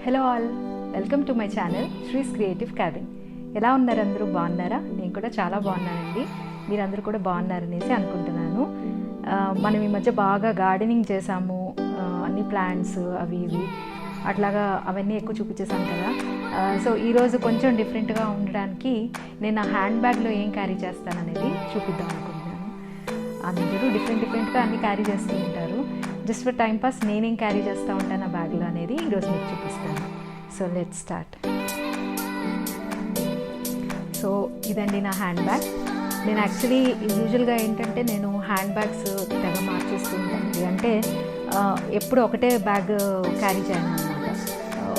Hello all, welcome to my channel శ్రీస్ creative cabin. ఎలా ఉన్నారు అందరూ? బాగున్నారా? నేను కూడా చాలా బాగున్నానండి. మీరందరూ కూడా బాగున్నారనేసి అనుకుంటున్నాను. మనం ఈ మధ్య బాగా గార్డెనింగ్ చేసాము, అన్ని ప్లాంట్స్ అవి ఇవి అట్లాగా అవన్నీ ఎక్కువ చూపించేసాను కదా. సో ఈరోజు కొంచెం డిఫరెంట్గా ఉండడానికి నేను నా హ్యాండ్ బ్యాగ్లో ఏం క్యారీ చేస్తాననేది చూపిద్దాం అనుకుంటున్నాను. అందరూ డిఫరెంట్గా అన్నీ క్యారీ చేస్తూ ఉంటారు. జస్ట్ ఫర్ టైం పాస్ నేనేం క్యారీ చేస్తూ ఉంటాను ఆ బ్యాగ్లో అనేది ఈరోజు మీకు చూపిస్తాను. So let's start. సో ఇదండి నా హ్యాండ్ బ్యాగ్. నేను యాక్చువల్లీ యూజువల్గా ఏంటంటే నేను హ్యాండ్ బ్యాగ్స్ తెగ మార్చేస్తూ ఉంటానండి. అంటే ఎప్పుడు ఒకటే బ్యాగ్ క్యారీ చేయను అనమాట.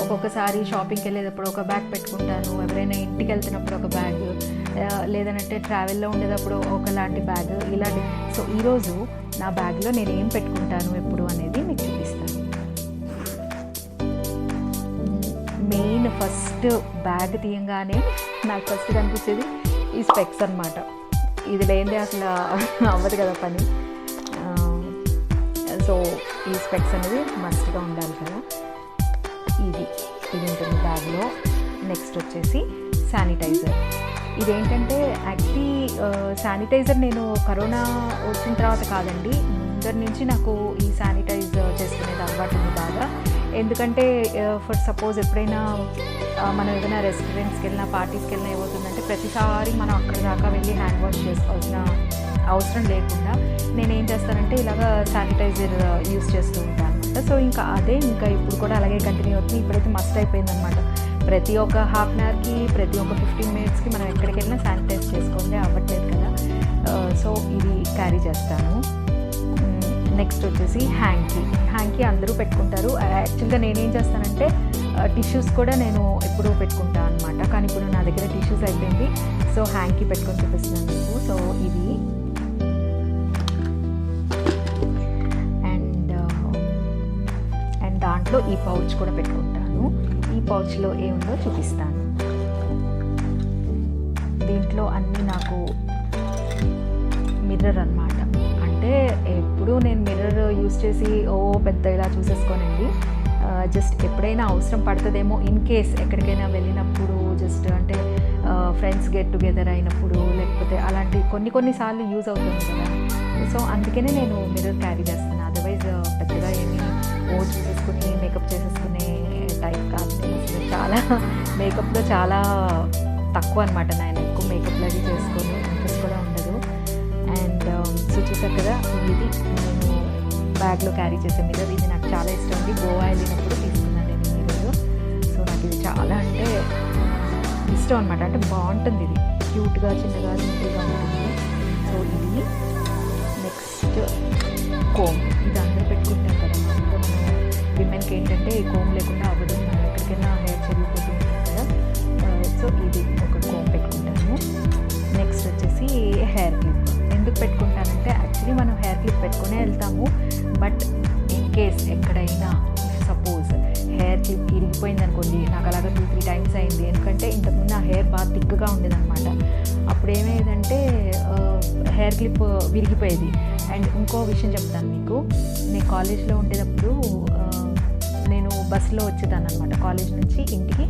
ఒక్కొక్కసారి షాపింగ్కి వెళ్ళేటప్పుడు ఒక బ్యాగ్ పెట్టుకుంటాను, ఎవరైనా ఇంటికి వెళ్తున్నప్పుడు ఒక బ్యాగ్, లేదంటే ట్రావెల్లో ఉండేటప్పుడు ఒకలాంటి బ్యాగ్, ఇలాంటి. సో ఈరోజు నా బ్యాగ్లో నేను ఏం పెట్టుకుంటాను ఎప్పుడు అనేది మీకు చూపిస్తాను. మెయిన్ ఫస్ట్ బ్యాగ్ తీయంగానే నాకు ఫస్ట్ కనిపించేది ఈ స్పెక్స్ అనమాట. ఇది లేనిదే అసలు అవ్వదు కదా పని. సో ఈ స్పెక్స్ అనేది మస్ట్గా ఉండాలి కదా. ఇది ఉంటుంది బ్యాగ్లో. నెక్స్ట్ వచ్చేసి శానిటైజర్. ఇదేంటంటే యాక్చువల్లీ శానిటైజర్ నేను కరోనా వచ్చిన తర్వాత కాదండి, ముందరి నుంచి నాకు ఈ శానిటైజ్ చేసుకునేది అలవాటు ఉంది బాగా. ఎందుకంటే ఫర్ సపోజ్ ఎప్పుడైనా మనం ఏదైనా రెస్టారెంట్స్కి వెళ్ళినా పార్టీస్కి వెళ్ళినా ఏమవుతుందంటే ప్రతిసారి మనం అక్కడ దాకా వెళ్ళి హ్యాండ్ వాష్ చేసుకోవాల్సిన అవసరం లేకుండా నేనేం చేస్తానంటే ఇలాగ శానిటైజర్ యూస్ చేస్తూ ఉంటాను అనమాట. సో ఇంకా ఇప్పుడు కూడా అలాగే కంటిన్యూ అవుతుంది. ఇప్పుడైతే మస్ట్ అయిపోయిందనమాట. ప్రతి ఒక్క హాఫ్ అన్ అవర్కి, ప్రతి ఒక్క 15 మినిట్స్కి మనం ఎక్కడికి వెళ్ళినా శానిటైజ్ చేసుకోండి, అవ్వట్లేదు కదా. సో ఇది క్యారీ చేస్తాను. నెక్స్ట్ వచ్చేసి హ్యాంకీ అందరూ పెట్టుకుంటారు. యాక్చువల్గా నేనేం చేస్తానంటే టిష్యూస్ కూడా నేను ఎప్పుడూ పెట్టుకుంటాను అనమాట. కానీ ఇప్పుడు నా దగ్గర టిష్యూస్ అయిపోయింది. సో హ్యాంకీ పెట్టుకొని చూపిస్తున్నాను మీకు. సో ఇది అండ్ దాంట్లో ఈ పౌచ్ కూడా పెట్టుకుంటాను. ఈ పౌచ్లో ఏముందో చూపిస్తాను. దీంట్లో అన్నీ నాకు మిర్రర్ అన్నమాట. అంటే ఎప్పుడూ నేను మిర్రర్ యూస్ చేసి పెద్ద ఇలా చూసేసుకోనండి. జస్ట్ ఎప్పుడైనా అవసరం పడుతుందేమో ఇన్ కేస్ ఎక్కడికైనా వెళ్ళినప్పుడు, జస్ట్ అంటే ఫ్రెండ్స్ గెట్ టుగెదర్ అయినప్పుడు, లేకపోతే అలాంటి కొన్నిసార్లు యూజ్ అవుతుంది కదా. సో అందుకనే నేను మిర్రర్ క్యారీ చేస్తాను. అదర్వైజ్ పెద్దగా ఏమీ చూసేసుకుని మేకప్ చేసేసుకునే టైప్ కాదు. నేను చాలా మేకప్లో చాలా తక్కువ అనమాట. నేను ఎక్కువ మేకప్లో అది చేసుకొని ఇంట్రెస్ట్ కూడా ఉండదు. అండ్ సో చూసారు కదా, ఇది నేను బ్యాగ్లో క్యారీ చేసే మిర్రర్. ఇది నాకు చాలా ఇష్టం ఉంది. గోవా వెళ్ళినప్పుడు తీసుకున్నాను నేను ఈ మిర్రర్. సో నాకు ఇది చాలా అంటే ఇష్టం అనమాట. అంటే బాగుంటుంది, ఇది క్యూట్గా చిన్నగా సింపుల్గా ఉంటుంది. సో ఇది నెక్స్ట్ కోమ్. ఇది అందరూ పెట్టుకుంటాం కదా. ఇంకా మనం విమెన్కి ఏంటంటే ఈ కోమ్ లేకుండా అవ్వదు. మనం ఎక్కడికైనా హెయిర్ చెరిగిపోతూ ఉంటాం కదా. సో ఇది ఒక కోమ్ పెట్టుకుంటాను. నెక్స్ట్ వచ్చేసి హెయిర్ క్లిప్. ఎందుకు పెట్టుకుంటానంటే యాక్చువల్లీ మనం హెయిర్ క్లిప్ పెట్టుకునే వెళ్తాము. బట్ ఇన్ కేస్ ఎక్కడైనా సపోజ్ హెయిర్ క్లిప్ ఇరిగిపోయింది అనుకోండి, నాకు అలాగా 2-3 టైమ్స్ అయింది. ఎందుకంటే ఇంతకుముందు నా హెయిర్ బాగా థిక్గా ఉండేదన్నమాట. అప్పుడు ఏమయ్యేదంటే హెయిర్ క్లిప్ విరిగిపోయేది. అండ్ ఇంకో విషయం చెప్తాను మీకు. నేను కాలేజ్లో ఉండేటప్పుడు నేను బస్సులో వచ్చేదాన్ని అనమాట. కాలేజ్ నుంచి ఇంటికి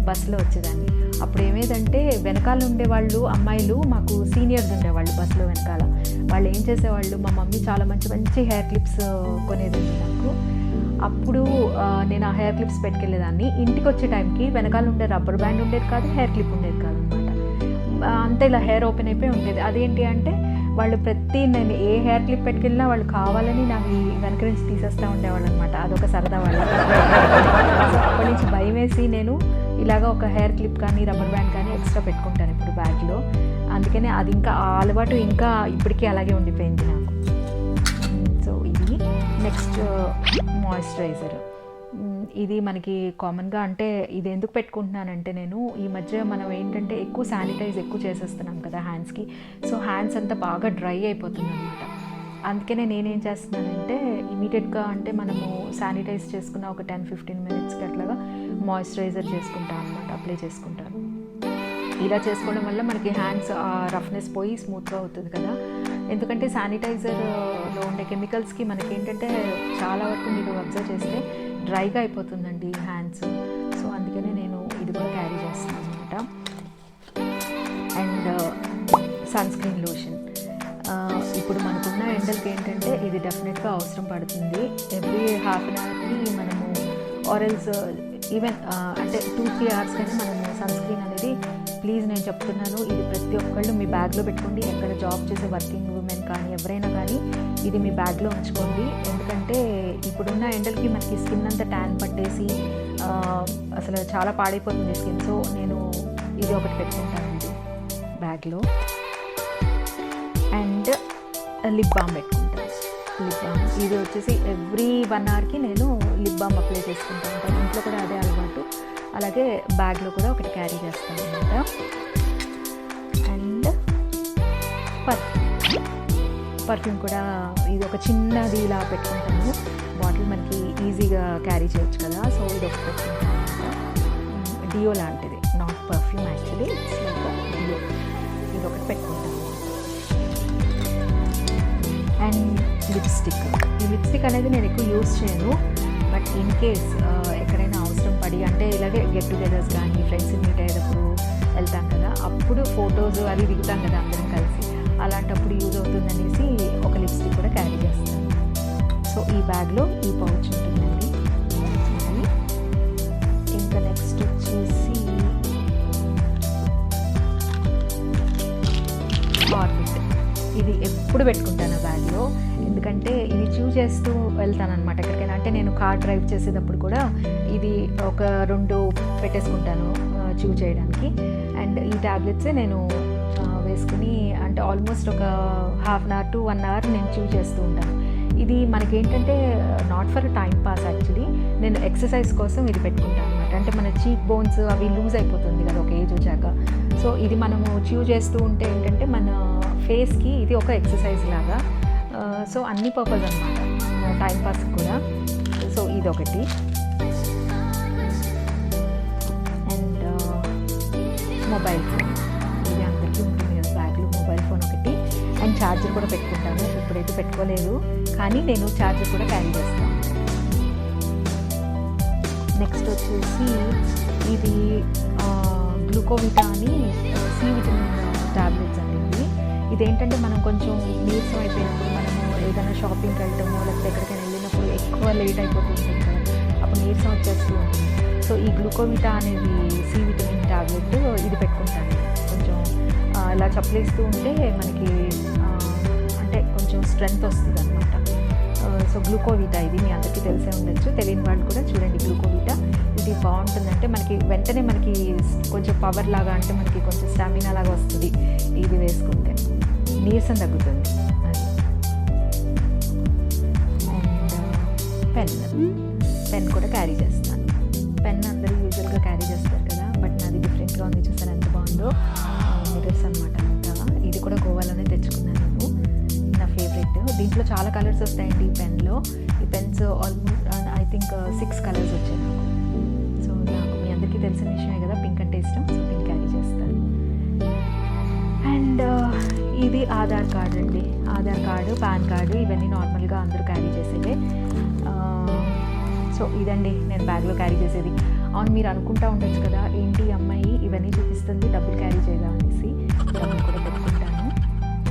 బస్సులో వచ్చేదాన్ని. అప్పుడు ఏమేదంటే వెనకాల ఉండేవాళ్ళు అమ్మాయిలు, మాకు సీనియర్స్ ఉండేవాళ్ళు బస్సులో వెనకాల. వాళ్ళు ఏం చేసేవాళ్ళు, మా మమ్మీ చాలా మంచి హెయిర్ క్లిప్స్ కొనేదండి నాకు. అప్పుడు నేను ఆ హెయిర్ క్లిప్స్ పెట్టుకెళ్ళేదాన్ని. ఇంటికి వచ్చే టైంకి వెనకాల ఉండే రబ్బర్ బ్యాండ్ ఉండేది కాదు, హెయిర్ క్లిప్ ఉండేది కాదు అనమాట. అంతే ఇలా హెయిర్ ఓపెన్ అయిపోయి ఉండేది. అదేంటి అంటే వాళ్ళు నేను ఏ హెయిర్ క్లిప్ పెట్టుకెళ్ళినా వాళ్ళు కావాలని నాకు ఈ వెనక నుంచి తీసేస్తూ ఉండేవాళ్ళు అనమాట. అదొక సరదా వాళ్ళు. అప్పటి నుంచి భయం వేసి నేను ఇలాగ ఒక హెయిర్ క్లిప్ కానీ రబ్బర్ బ్యాండ్ కానీ ఎక్స్ట్రా పెట్టుకుంటాను ఇప్పుడు బ్యాగ్లో. అందుకనే అది ఇంకా ఆ అలవాటు ఇంకా ఇప్పటికీ అలాగే ఉండిపోయింది నాకు. సో ఇది నెక్స్ట్ మాయిశ్చరైజర్. ఇది మనకి కామన్గా, అంటే ఇది ఎందుకు పెట్టుకుంటున్నానంటే నేను ఈ మధ్య మనం ఏంటంటే ఎక్కువ శానిటైజ్ చేసేస్తున్నాం కదా హ్యాండ్స్కి. సో హ్యాండ్స్ అంతా బాగా డ్రై అయిపోతుంది అనమాట. అందుకనే నేనేం చేస్తున్నానంటే ఇమీడియట్గా, అంటే మనము శానిటైజ్ చేసుకున్న ఒక 10-15 మినిట్స్కి అట్లాగా మాయిశ్చరైజర్ చేసుకుంటాను అనమాట, అప్లై చేసుకుంటాను. ఇలా చేసుకోవడం వల్ల మనకి హ్యాండ్స్ రఫ్నెస్ పోయి స్మూత్గా అవుతుంది కదా. ఎందుకంటే శానిటైజర్లో ఉండే కెమికల్స్కి మనకి ఏంటంటే చాలా వరకు మీరు అబ్జర్వ్ చేస్తే డ్రైగా అయిపోతుందండి హ్యాండ్స్. అందుకనే నేను ఇది కూడా క్యారీ చేస్తున్నాను అనమాట. And sunscreen lotion. ఇప్పుడు మనకున్న ఎండలకి ఏంటంటే ఇది డెఫినెట్గా అవసరం పడుతుంది. ఎవ్రీ హాఫ్ అన్ అవర్కి మనము ఆరెల్స్ ఈవెన్ అంటే 2-3 అవర్స్ కానీ మనము సన్ స్క్రీన్ అనేది ప్లీజ్ నేను చెప్తున్నాను, ఇది ప్రతి ఒక్కళ్ళు మీ బ్యాగ్లో పెట్టుకోండి. ఎక్కడ జాబ్ చేసే వర్కింగ్ ఉమెన్ కానీ ఎవరైనా కానీ ఇది మీ బ్యాగ్లో ఉంచుకోండి. ఎందుకంటే ఇప్పుడున్న ఎండలకి మనకి స్కిన్ అంతా ట్యాన్ పట్టేసి అసలు చాలా పాడైపోతుంది స్కిన్. సో నేను ఇది ఒకటి పెట్టుకుంటానండి బ్యాగ్లో. అండ్ లిప్ బామ్ పెట్టుకుంటాను. లిప్ బామ్ ఇది వచ్చేసి ఎవ్రీ 1 అవర్కి నేను లిప్ బామ్ అప్లై చేసుకుంటూ ఉంటాను. ఇంట్లో కూడా అదే అలవాటు. అలాగే బ్యాగ్లో కూడా ఒకటి క్యారీ చేస్తాను అనమాట. అండ్ పర్ఫ్యూమ్ కూడా ఇది ఒక చిన్నది ఇలా పెట్టుకుంటాను. బాటిల్ మనకి ఈజీగా క్యారీ చేయొచ్చు కదా, సో ఇది ఒకటి పెట్టుకుంటాను అనమాట. డియో లాంటిది, not perfume actually, it's like deo. ఇది ఒకటి పెట్టుకుంటాను. And lipstick. ఈ లిప్స్టిక్ అనేది నేను ఎక్కువ యూజ్ చేయను, బట్ ఇన్ కేస్ ఎక్కడైనా అవసరం పడి అంటే ఇలాగే గెట్ టుగెదర్స్ కానీ ఫ్రెండ్స్ మీట్ అయ్యేటప్పుడు వెళ్తాం కదా, అప్పుడు ఫొటోస్ అవి దిగుతాం కదా అందరం కలిసి, అలాంటప్పుడు యూజ్ అవుతుందనేసి ఒక లిప్స్టిక్ కూడా క్యారీ చేస్తాను. సో ఈ బ్యాగ్లో ఈ పౌచ్ ఉంటుందండి. ఇంకా నెక్స్ట్ వచ్చేసి ఆర్బిట్. ఇది ఎప్పుడు పెట్టుకుంటాను బ్యాగ్లో, ఎందుకంటే ఇది చూస్ చేస్తూ వెళ్తాను అనమాట ఎక్కడికైనా. అంటే నేను కార్ డ్రైవ్ చేసేటప్పుడు కూడా ఇది ఒక 2 పెట్టేసుకుంటాను చూస్ చేయడానికి. అండ్ ఈ ట్యాబ్లెట్సే నేను వేసుకుని అంటే ఆల్మోస్ట్ ఒక half an hour to 1 hour నేను చూస్ చేస్తూ ఉంటాను. ఇది మనకేంటంటే not for time pass actually, నేను ఎక్సర్సైజ్ కోసం ఇది పెట్టుకుంటాను అనమాట. అంటే మన చీక్ బోన్స్ అవి లూజ్ అయిపోతుంది కదా ఒక ఏజ్ వచ్చాక. సో ఇది మనము చూస్ చేస్తూ ఉంటే ఏంటంటే మన ఫేస్కి ఇది ఒక ఎక్సర్సైజ్ లాగా. సో అన్ని పర్పస్ అనమాట, టైం పాస్ కూడా. సో ఇది ఒకటి. అండ్ మొబైల్ ఫోన్, ఇది అందరికీ ఉంటుంది కదా బ్యాగ్లో, మొబైల్ ఫోన్ ఒకటి. అండ్ ఛార్జర్ కూడా పెట్టుకుంటాను. ఇప్పుడైతే పెట్టుకోలేదు, కానీ నేను ఛార్జర్ కూడా క్యారీ చేస్తాను. నెక్స్ట్ వచ్చేసి ఇది గ్లూకోవిటా అని సి విటమిన్ ట్యాబ్లెట్స్ అనేది. ఇదేంటంటే మనం కొంచెం నీరసం అయిపోయినప్పుడు మనము ఏదైనా షాపింగ్కి వెళ్ళటమో లేకపోతే ఎక్కడికైనా వెళ్ళినప్పుడు ఎక్కువ లేట్ అయిపోతూ ఉంటుంది కదా, అప్పుడు నీరసం వచ్చేస్తూ ఉంటుంది. సో ఈ గ్లూకోవిటా అనేది సి విటమిన్ ట్యాబ్లెట్ ఇది పెట్టుకుంటాను. కొంచెం ఇలా చప్పలేస్తూ ఉంటే మనకి అంటే కొంచెం స్ట్రెంగ్త్ వస్తుంది అనమాట. సో గ్లూకోవిటా ఇది మీ అందరికీ తెలిసే ఉండొచ్చు, తెలియని వాళ్ళు కూడా చూడండి. గ్లూకోవిటా ఇది బాగుంటుందంటే మనకి వెంటనే మనకి కొంచెం పవర్ లాగా, అంటే మనకి కొంచెం స్టామినా లాగా వస్తుంది ఇది వేసుకుంటే, నీరసం తగ్గుతుంది అది. అండ్ పెన్ కూడా క్యారీ చేస్తాను. పెన్ అందరూ యూజువల్గా క్యారీ చేస్తారు కదా, బట్ నాది డిఫరెంట్గా ఉంది. చూసారు ఎంత బాగుందో, మిరర్స్ అనమాట అంతా. ఇది కూడా గోవాలోనే తెచ్చుకున్నాను నేను, నా ఫేవరెట్. దీంట్లో చాలా కలర్స్ వస్తాయండి ఈ పెన్లో. ఈ pens almost I think 6 colours వచ్చాయి నాకు. సో నాకు మీ అందరికీ తెలిసిన విషయమే కదా, పింక్ అంటే ఇష్టం, సో పింక్ క్యారీ చేస్తాను. అండ్ ఇది ఆధార్ కార్డ్ అండి. ఆధార్ కార్డు, పాన్ కార్డు ఇవన్నీ నార్మల్గా అందరూ క్యారీ చేసేదే. సో ఇదండి నేను బ్యాగ్లో క్యారీ చేసేది. అవును, మీరు అనుకుంటా ఉండొచ్చు కదా, ఏంటి అమ్మాయి ఇవన్నీ చూపిస్తుంది, డబ్బులు క్యారీ చేయదా అనేసి. డబ్బులు కూడా పెట్టుకుంటాను,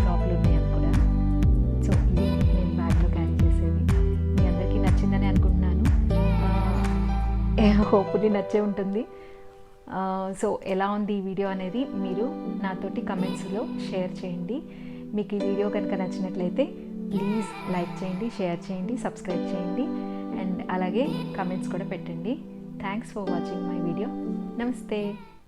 లోపల ఉన్నాయని కూడా. సో ఇది నేను బ్యాగ్లో క్యారీ చేసేది. మీ అందరికీ నచ్చిందని అనుకుంటున్నాను. హోప్ఫుల్లీ నచ్చే ఉంటుంది. సో ఎలా ఉంది ఈ వీడియో అనేది మీరు నాతోటి కమెంట్స్లో షేర్ చేయండి. మీకు ఈ వీడియో కనుక నచ్చినట్లయితే ప్లీజ్ లైక్ చేయండి, షేర్ చేయండి, సబ్స్క్రైబ్ చేయండి, అండ్ అలాగే కమెంట్స్ కూడా పెట్టండి. Thanks for watching my video. నమస్తే.